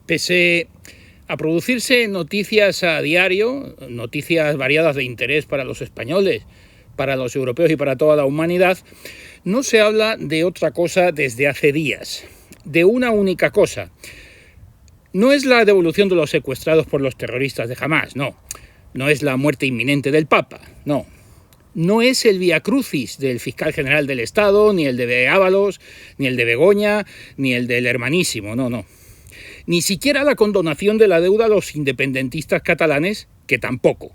Pese a producirse noticias a diario, noticias variadas de interés para los españoles, para los europeos y para toda la humanidad, no se habla de otra cosa desde hace días, de una única cosa. No es la devolución de los secuestrados por los terroristas de Hamás, no. No es la muerte inminente del Papa, no. No es el viacrucis del fiscal general del Estado, ni el de Ábalos, ni el de Begoña, ni el del Hermanísimo, no. Ni siquiera la condonación de la deuda a los independentistas catalanes, que tampoco.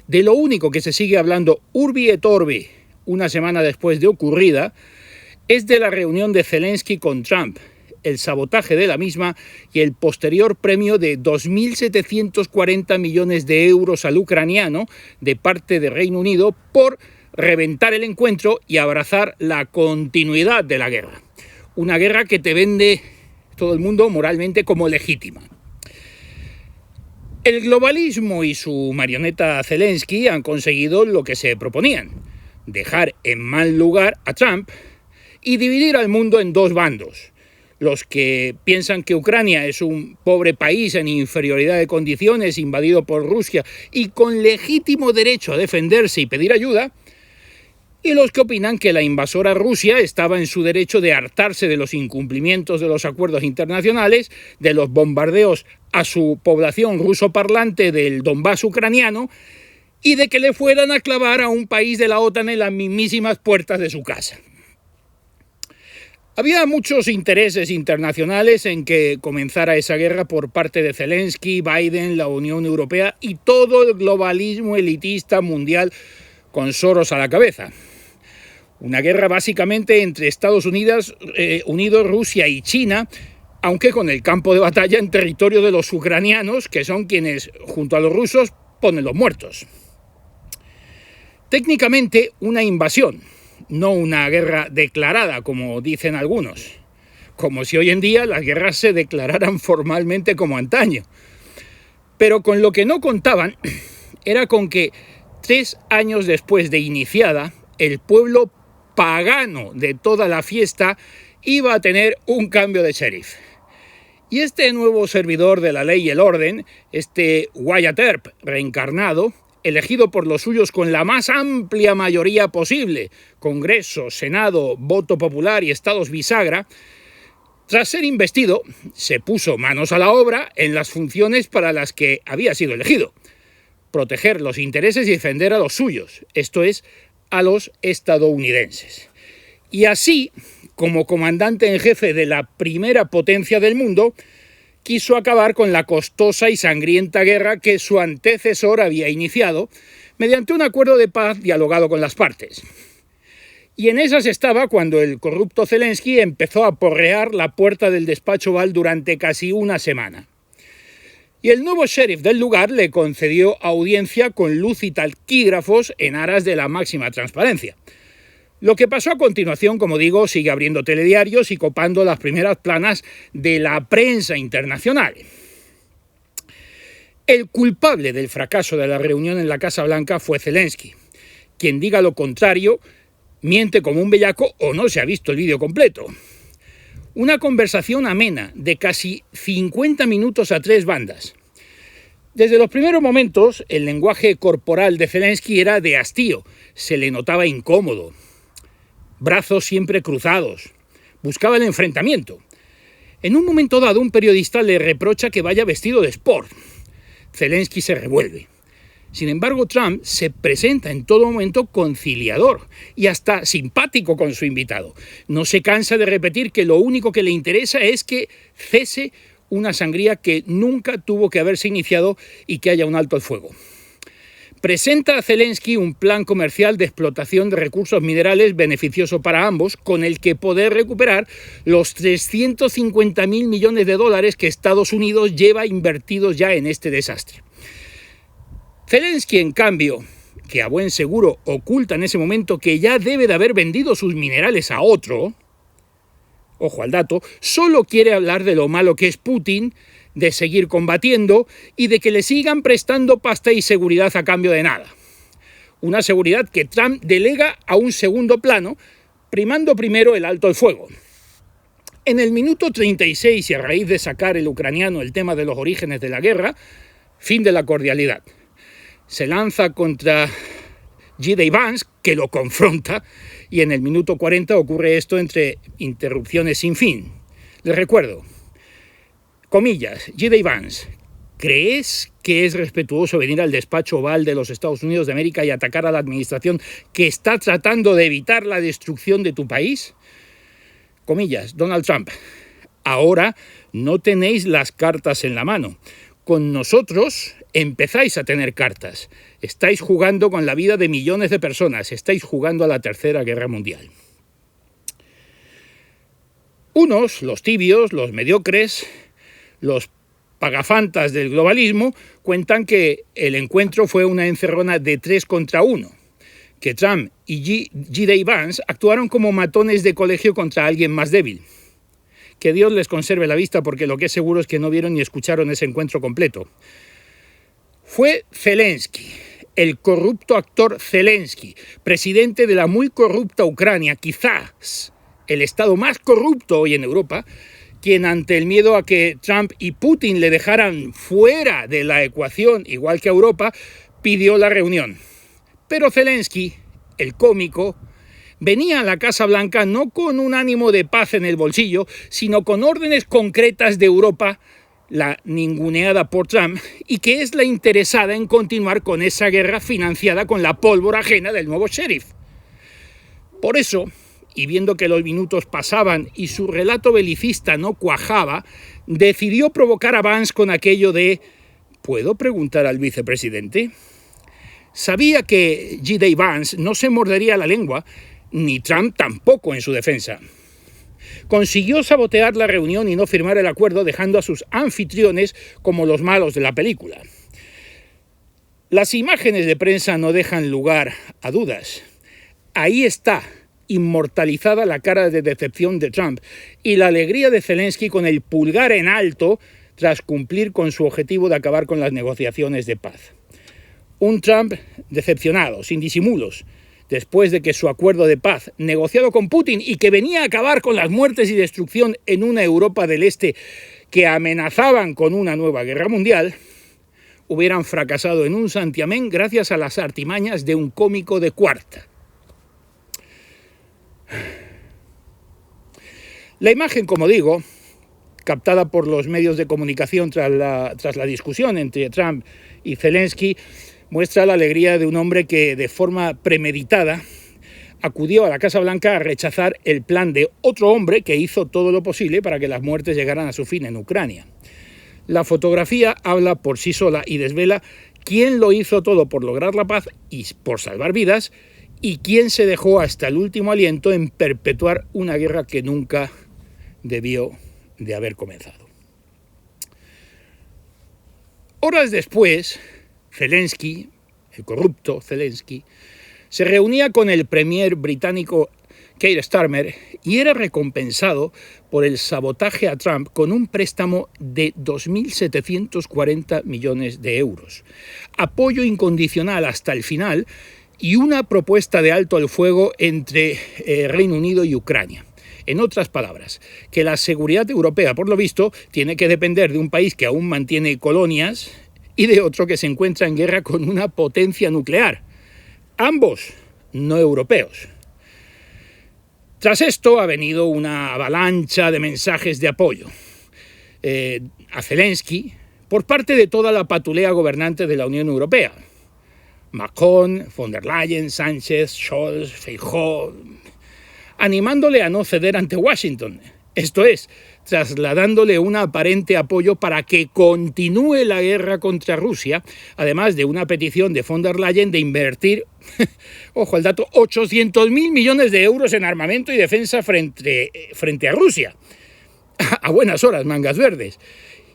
De lo único que se sigue hablando urbi et orbi una semana después de ocurrida es de la reunión de Zelensky con Trump, el sabotaje de la misma y el posterior premio de 2.740 millones de euros al ucraniano de parte de Reino Unido por reventar el encuentro y abrazar la continuidad de la guerra. Una guerra que te vende todo el mundo moralmente como legítima. El globalismo y su marioneta Zelensky han conseguido lo que se proponían: dejar en mal lugar a Trump y dividir al mundo en dos bandos: los que piensan que Ucrania es un pobre país en inferioridad de condiciones, invadido por Rusia y con legítimo derecho a defenderse y pedir ayuda, y los que opinan que la invasora Rusia estaba en su derecho de hartarse de los incumplimientos de los acuerdos internacionales, de los bombardeos a su población rusoparlante del Donbass ucraniano y de que le fueran a clavar a un país de la OTAN en las mismísimas puertas de su casa. Había muchos intereses internacionales en que comenzara esa guerra por parte de Zelensky, Biden, la Unión Europea y todo el globalismo elitista mundial con Soros a la cabeza. Una guerra básicamente entre Estados Unidos, Rusia y China, aunque con el campo de batalla en territorio de los ucranianos, que son quienes, junto a los rusos, ponen los muertos. Técnicamente una invasión, no una guerra declarada, como dicen algunos, como si hoy en día las guerras se declararan formalmente como antaño. Pero con lo que no contaban era con que 3 años después de iniciada, el pueblo pagano de toda la fiesta iba a tener un cambio de sheriff. Y este nuevo servidor de la ley y el orden, este Wyatt Earp reencarnado, elegido por los suyos con la más amplia mayoría posible, Congreso, Senado, voto popular y estados bisagra, tras ser investido, se puso manos a la obra en las funciones para las que había sido elegido: proteger los intereses y defender a los suyos, esto es, a los estadounidenses. Y así, como comandante en jefe de la primera potencia del mundo, quiso acabar con la costosa y sangrienta guerra que su antecesor había iniciado mediante un acuerdo de paz dialogado con las partes. Y en esas estaba cuando el corrupto Zelensky empezó a porrear la puerta del despacho Oval durante casi una semana. Y el nuevo sheriff del lugar le concedió audiencia con luz y taquígrafos en aras de la máxima transparencia. Lo que pasó a continuación, como digo, sigue abriendo telediarios y copando las primeras planas de la prensa internacional. El culpable del fracaso de la reunión en la Casa Blanca fue Zelensky. Quien diga lo contrario miente como un bellaco o no se ha visto el vídeo completo. Una conversación amena de casi 50 minutos a 3 bandas. Desde los primeros momentos, el lenguaje corporal de Zelensky era de hastío, se le notaba incómodo. Brazos siempre cruzados. Buscaba el enfrentamiento. En un momento dado, un periodista le reprocha que vaya vestido de sport. Zelensky se revuelve. Sin embargo, Trump se presenta en todo momento conciliador y hasta simpático con su invitado. No se cansa de repetir que lo único que le interesa es que cese una sangría que nunca tuvo que haberse iniciado y que haya un alto el fuego. Presenta a Zelensky un plan comercial de explotación de recursos minerales beneficioso para ambos, con el que poder recuperar los 350.000 millones de dólares que Estados Unidos lleva invertidos ya en este desastre. Zelensky, en cambio, que a buen seguro oculta en ese momento que ya debe de haber vendido sus minerales a otro, ojo al dato, solo quiere hablar de lo malo que es Putin, de seguir combatiendo y de que le sigan prestando pasta y seguridad a cambio de nada. Una seguridad que Trump delega a un segundo plano, primando primero el alto el fuego. En el minuto 36, y a raíz de sacar el ucraniano el tema de los orígenes de la guerra, fin de la cordialidad. Se lanza contra J.D. Vance, que lo confronta, y en el minuto 40 ocurre esto entre interrupciones sin fin. Les recuerdo, comillas, J.D. Vance: ¿crees que es respetuoso venir al despacho Oval de los Estados Unidos de América y atacar a la administración que está tratando de evitar la destrucción de tu país? Comillas, Donald Trump: ahora no tenéis las cartas en la mano. Con nosotros empezáis a tener cartas. Estáis jugando con la vida de millones de personas. Estáis jugando a la Tercera Guerra Mundial. Unos, los tibios, los mediocres, los pagafantas del globalismo, cuentan que el encuentro fue una encerrona de 3 contra 1, que Trump y J.D. Vance actuaron como matones de colegio contra alguien más débil. Que Dios les conserve la vista, porque lo que es seguro es que no vieron ni escucharon ese encuentro completo. Fue Zelensky, el corrupto actor Zelensky, presidente de la muy corrupta Ucrania, quizás el estado más corrupto hoy en Europa, quien, ante el miedo a que Trump y Putin le dejaran fuera de la ecuación, igual que a Europa, pidió la reunión. Pero Zelensky, el cómico, venía a la Casa Blanca no con un ánimo de paz en el bolsillo, sino con órdenes concretas de Europa, la ninguneada por Trump, y que es la interesada en continuar con esa guerra financiada con la pólvora ajena del nuevo sheriff. Por eso, y viendo que los minutos pasaban y su relato belicista no cuajaba, decidió provocar a Vance con aquello de: ¿puedo preguntar al vicepresidente? Sabía que J.D. Vance no se mordería la lengua, ni Trump tampoco en su defensa. Consiguió sabotear la reunión y no firmar el acuerdo, dejando a sus anfitriones como los malos de la película. Las imágenes de prensa no dejan lugar a dudas. Ahí está, inmortalizada, la cara de decepción de Trump y la alegría de Zelensky con el pulgar en alto tras cumplir con su objetivo de acabar con las negociaciones de paz. Un Trump decepcionado, sin disimulos, después de que su acuerdo de paz, negociado con Putin y que venía a acabar con las muertes y destrucción en una Europa del Este que amenazaban con una nueva guerra mundial, hubieran fracasado en un santiamén gracias a las artimañas de un cómico de cuarta. La imagen, como digo, captada por los medios de comunicación tras la discusión entre Trump y Zelensky, muestra la alegría de un hombre que, de forma premeditada, acudió a la Casa Blanca a rechazar el plan de otro hombre que hizo todo lo posible para que las muertes llegaran a su fin en Ucrania. La fotografía habla por sí sola y desvela quién lo hizo todo por lograr la paz y por salvar vidas, y quién se dejó hasta el último aliento en perpetuar una guerra que nunca debió de haber comenzado. Horas después, Zelensky, el corrupto Zelensky, se reunía con el premier británico Keir Starmer y era recompensado por el sabotaje a Trump con un préstamo de 2.740 millones de euros, apoyo incondicional hasta el final y una propuesta de alto al fuego entre Reino Unido y Ucrania. En otras palabras, que la seguridad europea, por lo visto, tiene que depender de un país que aún mantiene colonias y de otro que se encuentra en guerra con una potencia nuclear. Ambos no europeos. Tras esto ha venido una avalancha de mensajes de apoyo a Zelensky por parte de toda la patulea gobernante de la Unión Europea. Macron, von der Leyen, Sánchez, Scholz, Feijóo, animándole a no ceder ante Washington. Esto es, trasladándole un aparente apoyo para que continúe la guerra contra Rusia, además de una petición de von der Leyen de invertir, ojo al dato, 800.000 millones de euros en armamento y defensa frente a Rusia. A buenas horas, mangas verdes.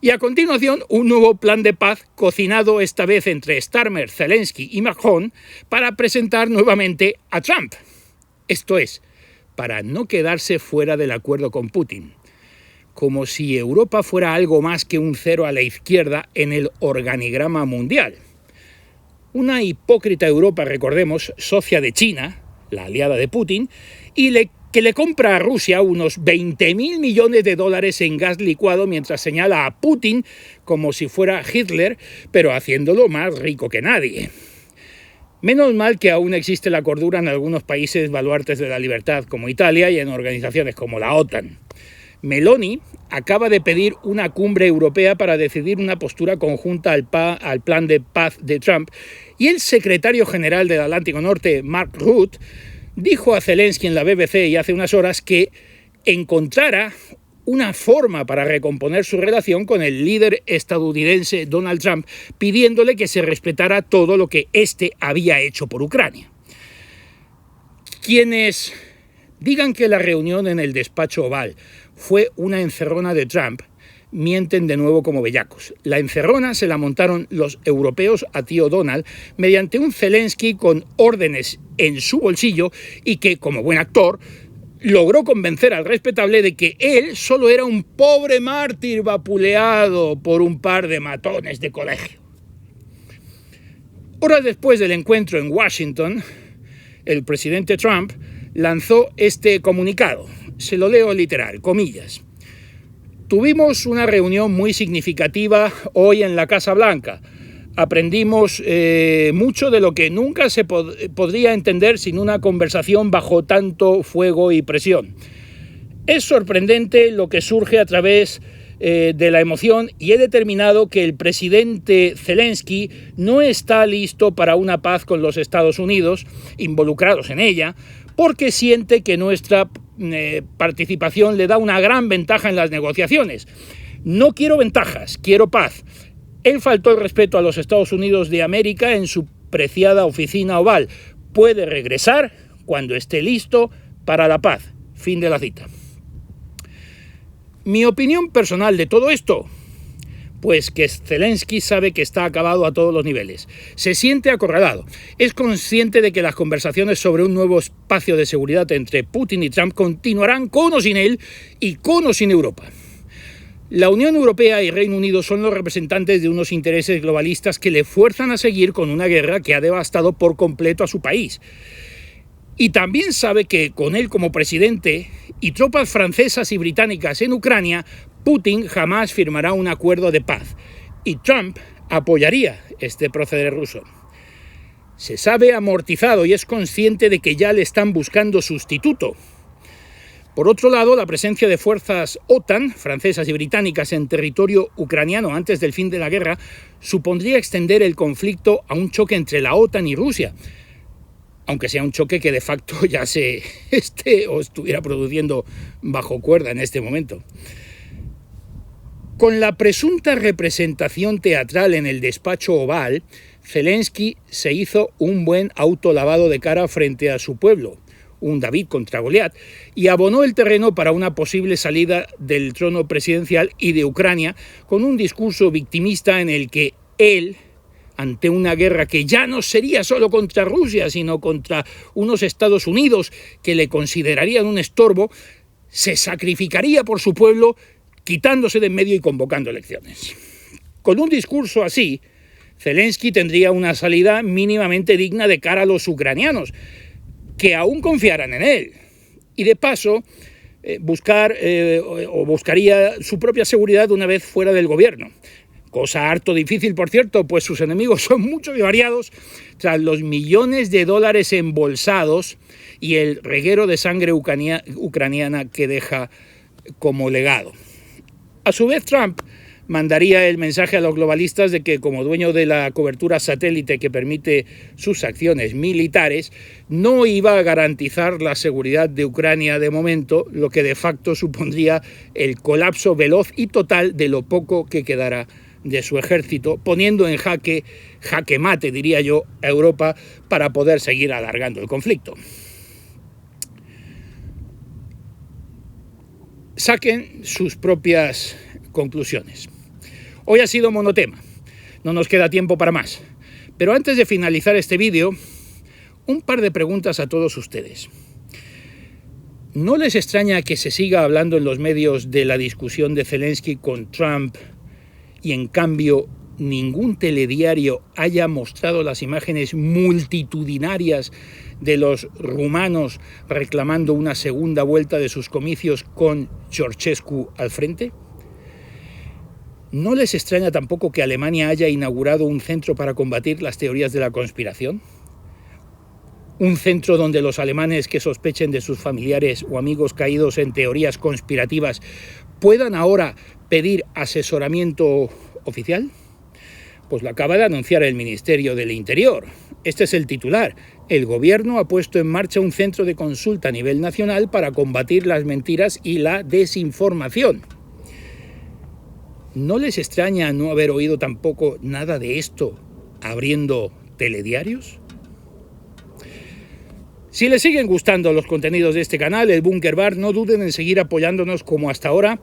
Y a continuación, un nuevo plan de paz cocinado esta vez entre Starmer, Zelensky y Macron para presentar nuevamente a Trump. Esto es, para no quedarse fuera del acuerdo con Putin. Como si Europa fuera algo más que un cero a la izquierda en el organigrama mundial. Una hipócrita Europa, recordemos, socia de China, la aliada de Putin, y que le compra a Rusia unos 20.000 millones de dólares en gas licuado mientras señala a Putin como si fuera Hitler, pero haciéndolo más rico que nadie. Menos mal que aún existe la cordura en algunos países baluartes de la libertad, como Italia, y en organizaciones como la OTAN. Meloni acaba de pedir una cumbre europea para decidir una postura conjunta al plan de paz de Trump, y el secretario general del Atlántico Norte, Mark Rutte, dijo a Zelensky en la BBC y hace unas horas que encontrara una forma para recomponer su relación con el líder estadounidense Donald Trump, pidiéndole que se respetara todo lo que éste había hecho por Ucrania. Quienes digan que la reunión en el despacho Oval fue una encerrona de Trump, mienten de nuevo como bellacos. La encerrona se la montaron los europeos a tío Donald mediante un Zelensky con órdenes en su bolsillo y que, como buen actor, logró convencer al respetable de que él solo era un pobre mártir vapuleado por un par de matones de colegio. Horas después del encuentro en Washington, el presidente Trump lanzó este comunicado. Se lo leo literal, comillas. Tuvimos una reunión muy significativa hoy en la Casa Blanca. Aprendimos mucho de lo que nunca se podría entender sin una conversación bajo tanto fuego y presión. Es sorprendente lo que surge a través de la emoción y he determinado que el presidente Zelensky no está listo para una paz con los Estados Unidos, involucrados en ella, porque siente que nuestra participación le da una gran ventaja en las negociaciones. No quiero ventajas, quiero paz. Él faltó el respeto a los Estados Unidos de América en su preciada oficina Oval. Puede regresar cuando esté listo para la paz. Fin de la cita. Mi opinión personal de todo esto, pues que Zelensky sabe que está acabado a todos los niveles. Se siente acorralado. Es consciente de que las conversaciones sobre un nuevo espacio de seguridad entre Putin y Trump continuarán con o sin él y con o sin Europa. La Unión Europea y Reino Unido son los representantes de unos intereses globalistas que le fuerzan a seguir con una guerra que ha devastado por completo a su país. Y también sabe que con él como presidente y tropas francesas y británicas en Ucrania, Putin jamás firmará un acuerdo de paz. Y Trump apoyaría este proceder ruso. Se sabe amortizado y es consciente de que ya le están buscando sustituto. Por otro lado, la presencia de fuerzas OTAN, francesas y británicas, en territorio ucraniano antes del fin de la guerra, supondría extender el conflicto a un choque entre la OTAN y Rusia, aunque sea un choque que de facto ya se esté o estuviera produciendo bajo cuerda en este momento. Con la presunta representación teatral en el despacho Oval, Zelensky se hizo un buen autolavado de cara frente a su pueblo, un David contra Goliat, y abonó el terreno para una posible salida del trono presidencial y de Ucrania con un discurso victimista en el que él, ante una guerra que ya no sería solo contra Rusia, sino contra unos Estados Unidos que le considerarían un estorbo, se sacrificaría por su pueblo, quitándose de en medio y convocando elecciones. Con un discurso así, Zelensky tendría una salida mínimamente digna de cara a los ucranianos, que aún confiaran en él, y de paso buscaría su propia seguridad una vez fuera del gobierno. Cosa harto difícil, por cierto, pues sus enemigos son muchos y variados, tras los millones de dólares embolsados y el reguero de sangre ucraniana que deja como legado. A su vez, Trump mandaría el mensaje a los globalistas de que, como dueño de la cobertura satélite que permite sus acciones militares, no iba a garantizar la seguridad de Ucrania de momento, lo que de facto supondría el colapso veloz y total de lo poco que quedara de su ejército, poniendo en jaque mate, diría yo, a Europa para poder seguir alargando el conflicto. Saquen sus propias conclusiones. Hoy ha sido monotema, no nos queda tiempo para más. Pero antes de finalizar este vídeo, un par de preguntas a todos ustedes. ¿No les extraña que se siga hablando en los medios de la discusión de Zelensky con Trump y en cambio ningún telediario haya mostrado las imágenes multitudinarias de los rumanos reclamando una segunda vuelta de sus comicios con Ceausescu al frente? ¿No les extraña tampoco que Alemania haya inaugurado un centro para combatir las teorías de la conspiración? Un centro donde los alemanes que sospechen de sus familiares o amigos caídos en teorías conspirativas puedan ahora pedir asesoramiento oficial. Pues lo acaba de anunciar el Ministerio del Interior. Este es el titular. El gobierno ha puesto en marcha un centro de consulta a nivel nacional para combatir las mentiras y la desinformación. ¿No les extraña no haber oído tampoco nada de esto abriendo telediarios? Si les siguen gustando los contenidos de este canal, el Búnker Bar, no duden en seguir apoyándonos como hasta ahora,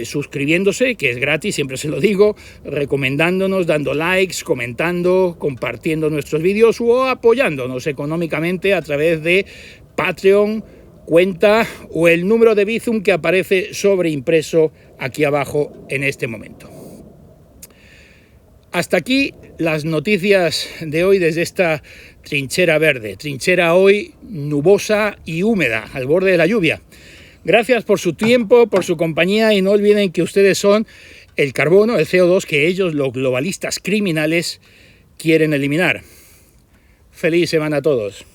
suscribiéndose, que es gratis, siempre se lo digo, recomendándonos, dando likes, comentando, compartiendo nuestros vídeos o apoyándonos económicamente a través de Patreon, cuenta o el número de Bizum que aparece sobreimpreso aquí abajo en este momento. Hasta aquí las noticias de hoy desde esta trinchera verde, trinchera hoy nubosa y húmeda, al borde de la lluvia. Gracias por su tiempo, por su compañía y no olviden que ustedes son el carbono, el CO2 que ellos, los globalistas criminales, quieren eliminar. Feliz semana a todos.